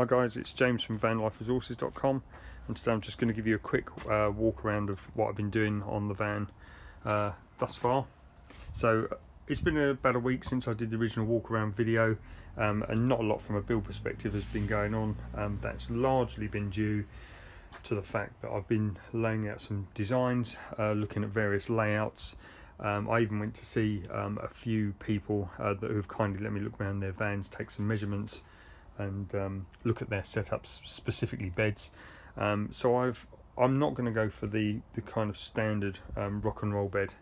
Hi guys, it's James from vanliferesources.com, and today I'm just going to give you a quick walk around of what I've been doing on the van thus far. So it's been about a week since I did the original walk around video, and not a lot from a build perspective has been going on. That's largely been due to the fact that I've been laying out some designs, looking at various layouts. I even went to see a few people that have kindly let me look around their vans, take some measurements, and look at their setups, specifically beds. So I'm not going to go for the kind of standard rock and roll bed.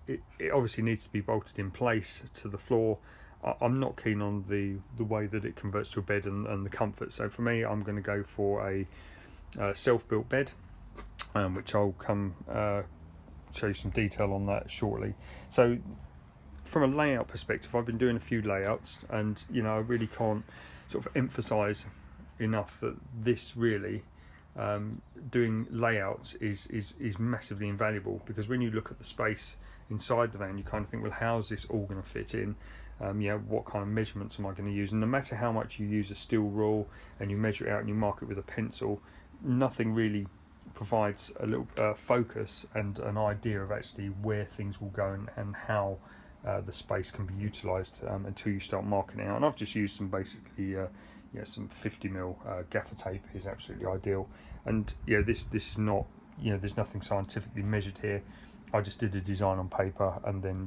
It obviously needs to be bolted in place to the floor. I'm not keen on the way that it converts to a bed and the comfort. So for me, I'm going to go for a self-built bed, which I'll come show you some detail on that shortly. So from a layout perspective, I've been doing a few layouts, and you know, I really can't sort of emphasize enough that this really doing layouts is massively invaluable, because when you look at the space inside the van, you kind of think, well, how's this all going to fit in? What kind of measurements am I going to use? And no matter how much you use a steel rule and you measure it out and you mark it with a pencil, nothing really provides a little focus and an idea of actually where things will go and how the space can be utilised until you start marking it out. And I've just used some basically some 50mm gaffer tape is absolutely ideal. And this is not, there's nothing scientifically measured here. I just did a design on paper and then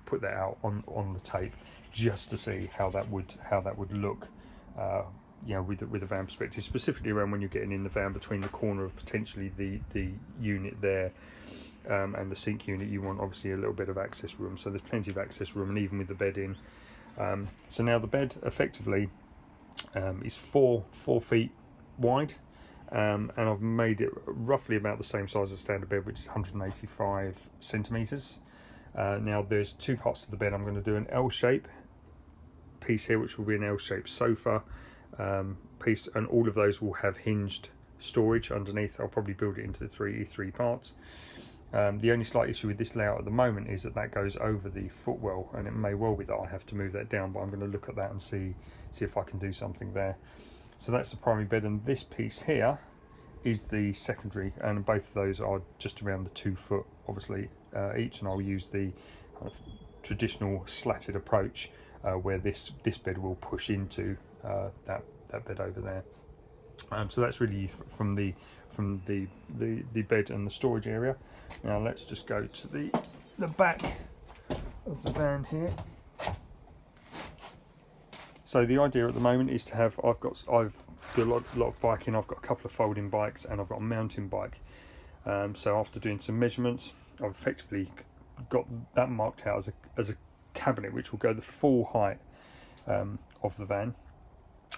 put that out on the tape just to see how that would look with a van perspective, specifically around when you're getting in the van between the corner of potentially the unit there and the sink unit. You want obviously a little bit of access room, so there's plenty of access room, and even with the bed in. So now the bed effectively is 4 feet wide, and I've made it roughly about the same size as a standard bed, which is 185 centimeters. Now there's two parts to the bed. I'm going to do an L-shape piece here, which will be an L-shaped sofa piece, and all of those will have hinged storage underneath. I'll probably build it into three parts. The only slight issue with this layout at the moment is that goes over the footwell, and it may well be that I have to move that down, but I'm going to look at that and see if I can do something there. So that's the primary bed, and this piece here is the secondary, and both of those are just around the 2 foot obviously each, and I'll use the kind of traditional slatted approach where this bed will push into that bed over there. So that's really from the bed and the storage area. Now let's just go to the back of the van here. So the idea at the moment is to have, I've do a lot of biking. I've got a couple of folding bikes and I've got a mountain bike. So after doing some measurements, I've effectively got that marked out as a cabinet which will go the full height of the van.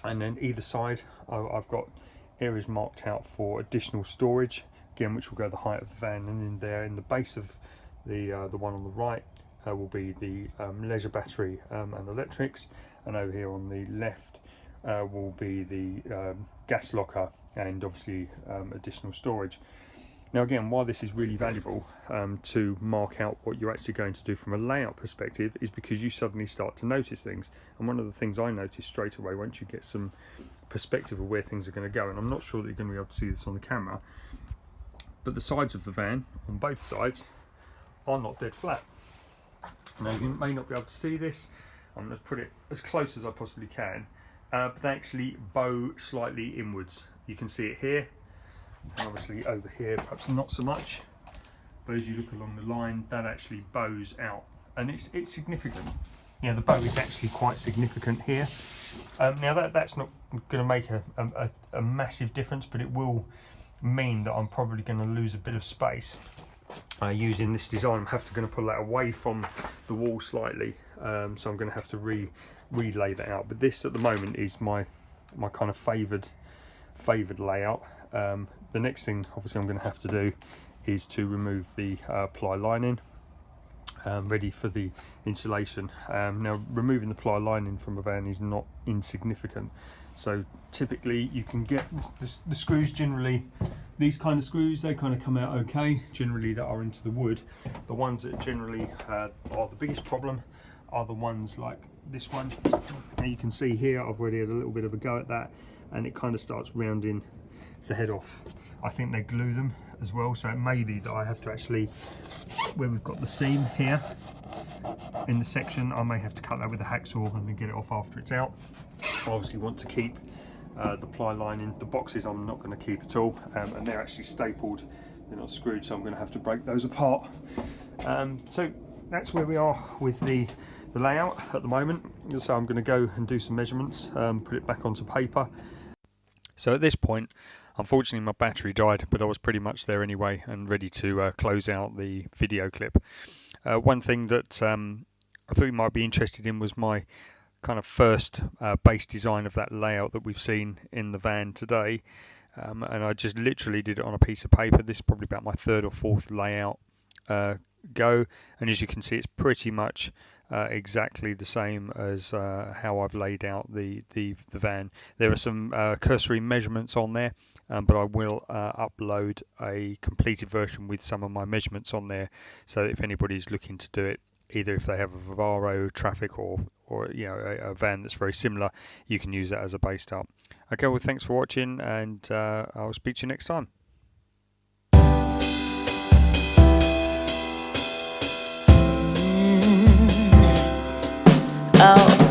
And then either side I've got areas marked out for additional storage, again, which will go the height of the van. And in there, in the base of the one on the right, will be the leisure battery and electrics, and over here on the left will be the gas locker and obviously additional storage. Now again, why this is really valuable to mark out what you're actually going to do from a layout perspective is because you suddenly start to notice things. And one of the things I noticed straight away, once you get some perspective of where things are going to go, and I'm not sure that you're going to be able to see this on the camera, but the sides of the van on both sides are not dead flat. Now you may not be able to see this. I'm going to put it as close as I possibly can, but they actually bow slightly inwards. You can see it here, and obviously over here perhaps not so much, but as you look along the line, that actually bows out, and it's significant. The bow is actually quite significant here. Now that's not going to make a massive difference, but it will mean that I'm probably going to lose a bit of space using this design. I'm going to pull that away from the wall slightly, so I'm going to have to relay that out. But this at the moment is my kind of favoured layout. The next thing obviously I'm going to have to do is to remove the ply lining, ready for the insulation. Now removing the ply lining from a van is not insignificant. So typically you can get the screws, generally these kind of screws, they kind of come out okay, generally that are into the wood. The ones that generally are the biggest problem are the ones like this one. Now you can see here I've already had a little bit of a go at that, and it kind of starts rounding the head off. I think they glue them as well, so it may be that I have to actually, where we've got the seam here in the section, I may have to cut that with a hacksaw and then get it off after it's out. I obviously want to keep the ply lining. The boxes I'm not going to keep at all, and they're actually stapled, they're not screwed, so I'm going to have to break those apart. So that's where we are with the layout at the moment. So I'm going to go and do some measurements, put it back onto paper. So at this point, unfortunately my battery died, but I was pretty much there anyway and ready to close out the video clip. One thing that I thought you might be interested in was my kind of first base design of that layout that we've seen in the van today. And I just literally did it on a piece of paper. This is probably about my third or fourth layout go, and as you can see, it's pretty much exactly the same as how I've laid out the van. There are some cursory measurements on there, but I will upload a completed version with some of my measurements on there, so that if anybody's looking to do it, either if they have a Vivaro Traffic or you know, a van that's very similar, you can use that as a base start. Okay, well, thanks for watching, and I'll speak to you next time. Oh.